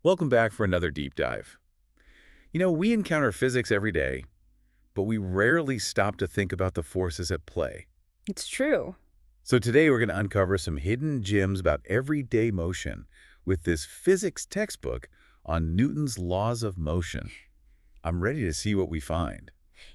Welcome back for another deep dive. We encounter physics every day, but we rarely stop to think about the forces at play. It's true. So today we're going to uncover some hidden gems about everyday motion with this physics textbook on Newton's laws of motion. I'm ready to see what we find.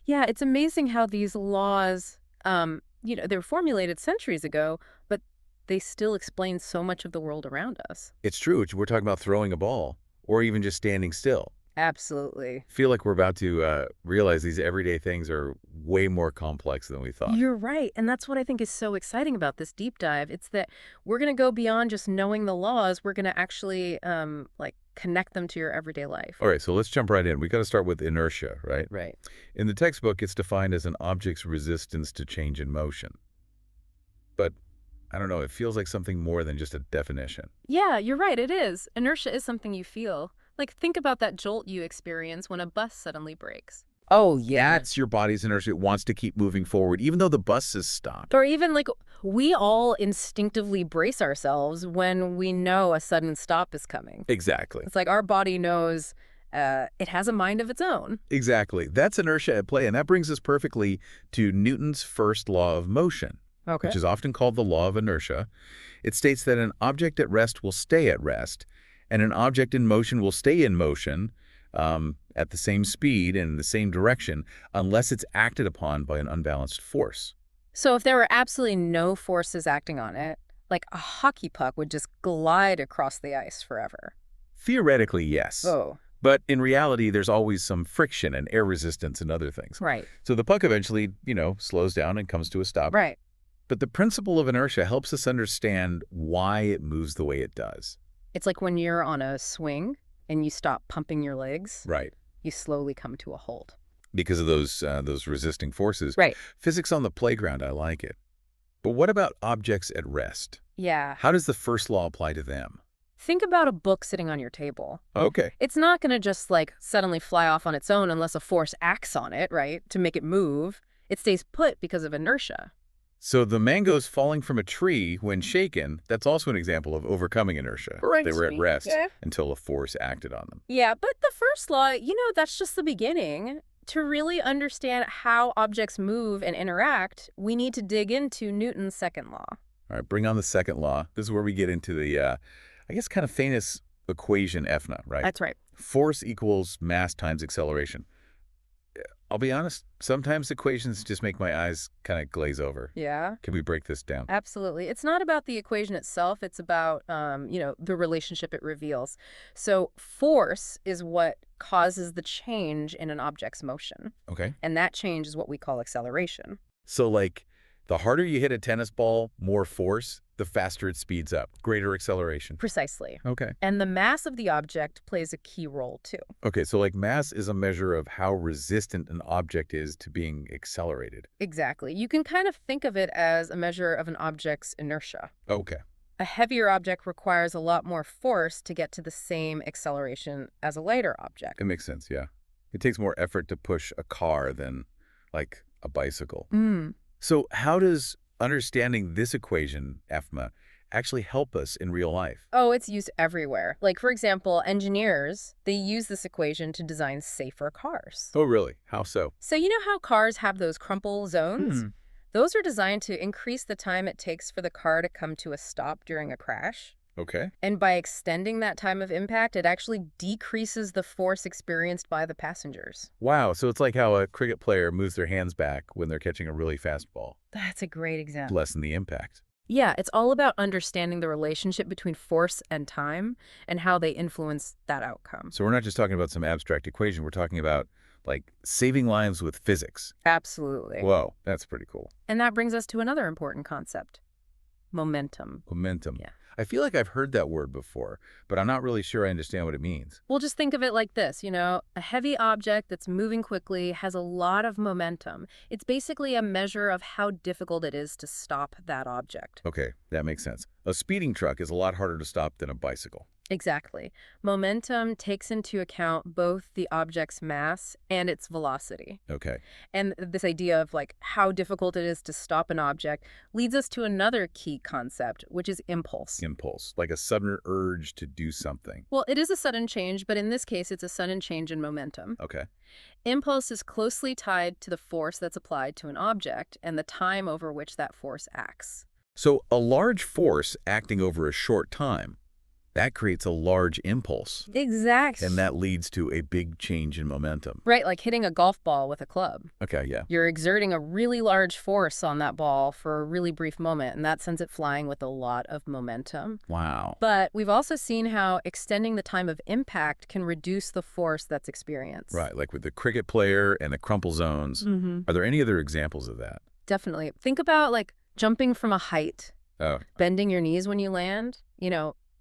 Yeah, it's amazing how these laws, they were formulated centuries ago, but they still explain so much of the world around us. It's true, we're talking about throwing a ball or even just standing still. Absolutely. Feel like we're about to realize these everyday things are way more complex than we thought. You're right. And that's what I think is so exciting about this deep dive. It's that we're going to go beyond just knowing the laws. We're going to actually connect them to your everyday life. All right, so let's jump right in. We got to start with inertia, right? Right. In the textbook, it's defined as an object's resistance to change in motion. But I don't know, it feels like something more than just a definition. Yeah, you're right. It is. Inertia is something you feel. Like, think about that jolt you experience when a bus suddenly brakes. Oh, yeah. That's your body's inertia. It wants to keep moving forward, even though the bus has stopped. Or even like we all instinctively brace ourselves when we know a sudden stop is coming. Exactly. It's like our body knows it has a mind of its own. Exactly. That's inertia at play, and that brings us perfectly to Newton's first law of motion, Okay. which is often called the law of inertia. It states that an object at rest will stay at rest, and an object in motion will stay in motion at the same speed and in the same direction unless it's acted upon by an unbalanced force. So if there were absolutely no forces acting on it, like a hockey puck would just glide across the ice forever. Theoretically, yes. Oh, But in reality, there's always some friction and air resistance and other things. right. So the puck eventually, slows down and comes to a stop. Right. But the principle of inertia helps us understand why it moves the way it does. It's like when you're on a swing and you stop pumping your legs, Right. you slowly come to a halt. Because of those resisting forces. Right. Physics on the playground, I like it. But what about objects at rest? Yeah. How does the first law apply to them? Think about a book sitting on your table. Okay. It's not going to just suddenly fly off on its own unless a force acts on it, right, to make it move. It stays put because of inertia. So the mangoes falling from a tree, when shaken, that's also an example of overcoming inertia. Correct They were at me. rest Yeah. until a force acted on them. Yeah, but the first law, that's just the beginning. To really understand how objects move and interact, we need to dig into Newton's second law. All right, bring on the second law. This is where we get into the, I guess, kind of famous equation EFNA, right? That's right. Force equals mass times acceleration. I'll be honest, sometimes equations just make my eyes kind of glaze over. Yeah. Can we break this down? Absolutely. It's not about the equation itself. It's about, the relationship it reveals. So force is what causes the change in an object's motion. Okay. And that change is what we call acceleration. So, like, the harder you hit a tennis ball, more force, the faster it speeds up, greater acceleration. Precisely. Okay. And the mass of the object plays a key role, too. Okay, so like mass is a measure of how resistant an object is to being accelerated. Exactly. You can kind of think of it as a measure of an object's inertia. Okay. A heavier object requires a lot more force to get to the same acceleration as a lighter object. It makes sense, yeah. It takes more effort to push a car than, like, a bicycle. Mm. So how does understanding this equation, EFMA, actually help us in real life? Oh, it's used everywhere. Like, for example, engineers, they use this equation to design safer cars. Oh, really? How so? So you know how cars have those crumple zones? Those are designed to increase the time it takes for the car to come to a stop during a crash. Okay. And by extending that time of impact, it actually decreases the force experienced by the passengers. Wow, so it's like how a cricket player moves their hands back when they're catching a really fast ball. That's a great example. Lessen the impact. Yeah, it's all about understanding the relationship between force and time and how they influence that outcome. So we're not just talking about some abstract equation. We're talking about, like, saving lives with physics. Absolutely. Whoa, that's pretty cool. And that brings us to another important concept: momentum. Momentum. Yeah. I feel like I've heard that word before, but I'm not really sure I understand what it means. We'll just think of it like this, a heavy object that's moving quickly has a lot of momentum. It's basically a measure of how difficult it is to stop that object. Okay, that makes sense. A speeding truck is a lot harder to stop than a bicycle. Exactly. Momentum takes into account both the object's mass and its velocity. Okay. And this idea of like how difficult it is to stop an object leads us to another key concept, which is impulse. Impulse, like a sudden urge to do something. Well, it is a sudden change, but in this case, it's a sudden change in momentum. Okay. Impulse is closely tied to the force that's applied to an object and the time over which that force acts. So a large force acting over a short time, that creates a large impulse, Exactly. and that leads to a big change in momentum. Right, like hitting a golf ball with a club. Okay, yeah. You're exerting a really large force on that ball for a really brief moment, and that sends it flying with a lot of momentum. Wow. But we've also seen how extending the time of impact can reduce the force that's experienced. Right, like with the cricket player and the crumple zones. Are there any other examples of that? Definitely. Think about like jumping from a height, Oh, bending your knees when you land,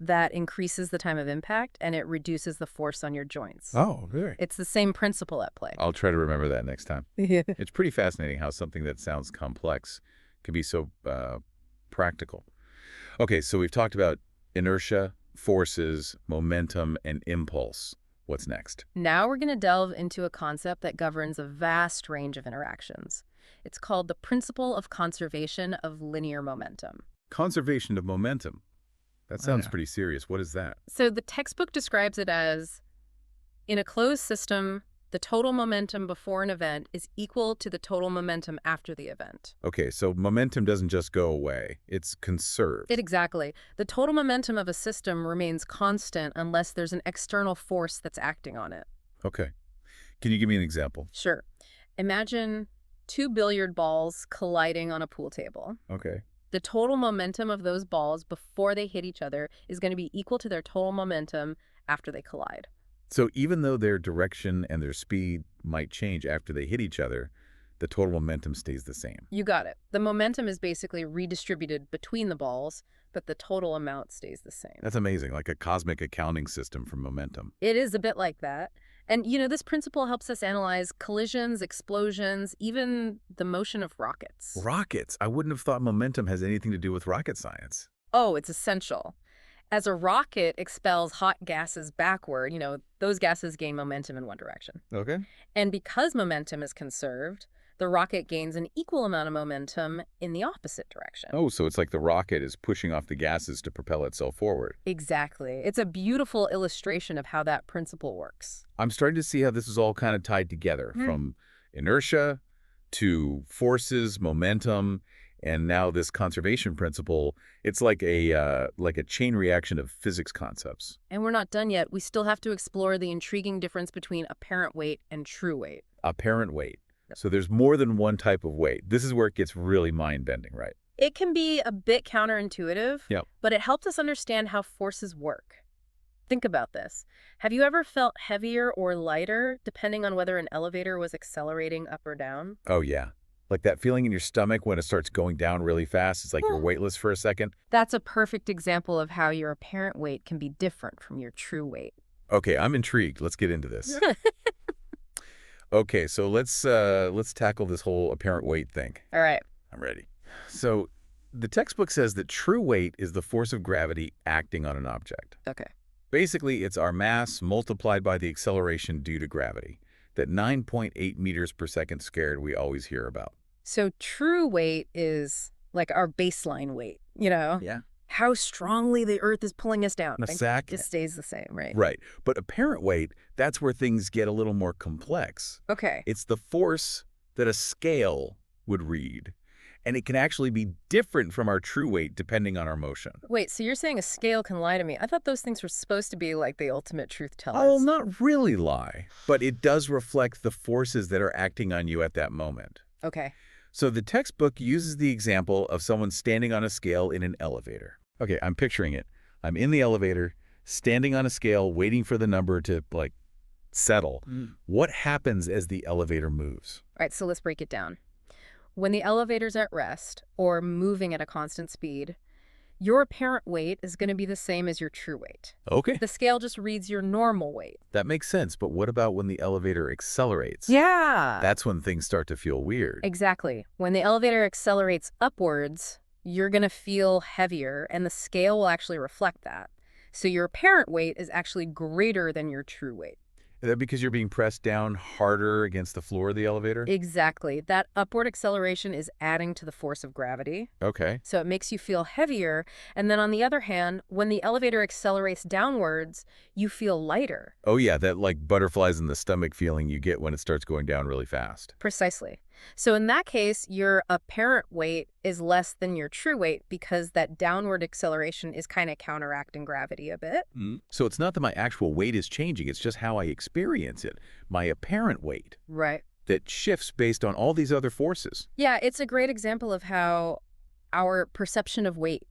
that increases the time of impact and it reduces the force on your joints. oh, really? It's the same principle at play. I'll try to remember that next time. Yeah. It's pretty fascinating how something that sounds complex can be so practical. Okay, so we've talked about inertia, forces, momentum, and impulse. What's next? Now we're going to delve into a concept that governs a vast range of interactions. It's called the principle of conservation of linear momentum. Conservation of momentum. That sounds pretty serious. What is that? So the textbook describes it as, in a closed system, the total momentum before an event is equal to the total momentum after the event. Okay, so momentum doesn't just go away. It's conserved. Exactly. The total momentum of a system remains constant unless there's an external force that's acting on it. Okay. Can you give me an example? Sure. Imagine two billiard balls colliding on a pool table. Okay. The total momentum of those balls before they hit each other is going to be equal to their total momentum after they collide. So even though their direction and their speed might change after they hit each other, the total momentum stays the same. You got it. The momentum is basically redistributed between the balls, but the total amount stays the same. That's amazing, like a cosmic accounting system for momentum. It is a bit like that. And, this principle helps us analyze collisions, explosions, even the motion of rockets. Rockets. I wouldn't have thought momentum has anything to do with rocket science. Oh, it's essential. As a rocket expels hot gases backward, those gases gain momentum in one direction. Okay. And because momentum is conserved, the rocket gains an equal amount of momentum in the opposite direction. Oh, so it's like the rocket is pushing off the gases to propel itself forward. Exactly. It's a beautiful illustration of how that principle works. I'm starting to see how this is all kind of tied together, from inertia to forces, momentum, and now this conservation principle. It's like a chain reaction of physics concepts. And we're not done yet. We still have to explore the intriguing difference between apparent weight and true weight. Apparent weight. So there's more than one type of weight. This is where it gets really mind-bending, right? It can be a bit counterintuitive, Yep. but it helps us understand how forces work. Think about this. Have you ever felt heavier or lighter depending on whether an elevator was accelerating up or down? Oh, yeah. Like that feeling in your stomach when it starts going down really fast. It's like you're weightless for a second. That's a perfect example of how your apparent weight can be different from your true weight. Okay, I'm intrigued. Let's get into this. Okay, so let's tackle this whole apparent weight thing. All right. I'm ready. So the textbook says that true weight is the force of gravity acting on an object. Okay. Basically, it's our mass multiplied by the acceleration due to gravity, that 9.8 meters per second scared we always hear about. So true weight is like our baseline weight, Yeah. how strongly the earth is pulling us down. Exactly. It stays the same, right? Right. But apparent weight, that's where things get a little more complex. Okay. It's the force that a scale would read. And it can actually be different from our true weight depending on our motion. Wait, so you're saying a scale can lie to me? I thought those things were supposed to be like the ultimate truth tellers. I'll not really lie, but it does reflect the forces that are acting on you at that moment. Okay. So the textbook uses the example of someone standing on a scale in an elevator. Okay, I'm picturing it. I'm in the elevator, standing on a scale, waiting for the number to, settle. What happens as the elevator moves? All right, so let's break it down. When the elevator's at rest or moving at a constant speed, your apparent weight is going to be the same as your true weight. Okay. The scale just reads your normal weight. That makes sense, but what about when the elevator accelerates? Yeah. That's when things start to feel weird. Exactly. When the elevator accelerates upwards, you're going to feel heavier, and the scale will actually reflect that. So your apparent weight is actually greater than your true weight. Is that because you're being pressed down harder against the floor of the elevator? Exactly. That upward acceleration is adding to the force of gravity. Okay. So it makes you feel heavier. And then on the other hand, when the elevator accelerates downwards, you feel lighter. Oh yeah, that like butterflies in the stomach feeling you get when it starts going down really fast. Precisely. So in that case, your apparent weight is less than your true weight because that downward acceleration is kind of counteracting gravity a bit. So it's not that my actual weight is changing, it's just how I experience it. My apparent weight Right. that shifts based on all these other forces. Yeah, it's a great example of how our perception of weight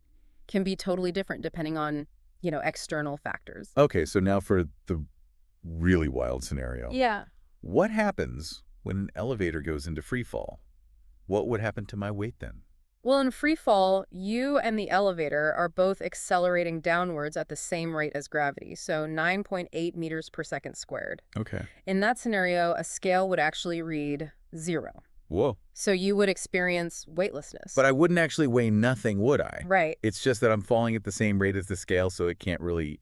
can be totally different depending on, external factors. Okay, so now for the really wild scenario. Yeah. What happens when an elevator goes into free fall? What would happen to my weight then? Well, in free fall, you and the elevator are both accelerating downwards at the same rate as gravity, so 9.8 meters per second squared. Okay. In that scenario, a scale would actually read 0. Whoa. So you would experience weightlessness. But I wouldn't actually weigh nothing, would I? Right. It's just that I'm falling at the same rate as the scale, so it can't really,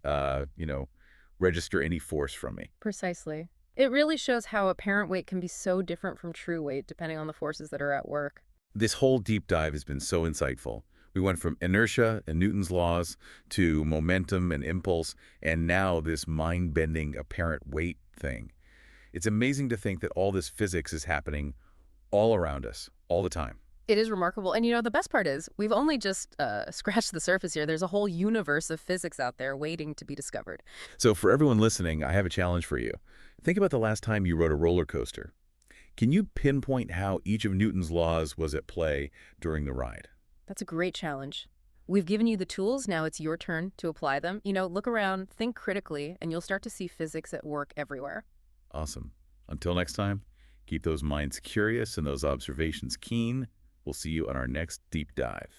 register any force from me. Precisely. It really shows how apparent weight can be so different from true weight depending on the forces that are at work. This whole deep dive has been so insightful. We went from inertia and Newton's laws to momentum and impulse, and now this mind-bending apparent weight thing. It's amazing to think that all this physics is happening all around us, all the time. It is remarkable. And the best part is we've only just scratched the surface here. There's a whole universe of physics out there waiting to be discovered. So for everyone listening, I have a challenge for you. Think about the last time you rode a roller coaster. Can you pinpoint how each of Newton's laws was at play during the ride? That's a great challenge. We've given you the tools. Now it's your turn to apply them. Look around, think critically, and you'll start to see physics at work everywhere. Awesome. Until next time, keep those minds curious and those observations keen. We'll see you on our next deep dive.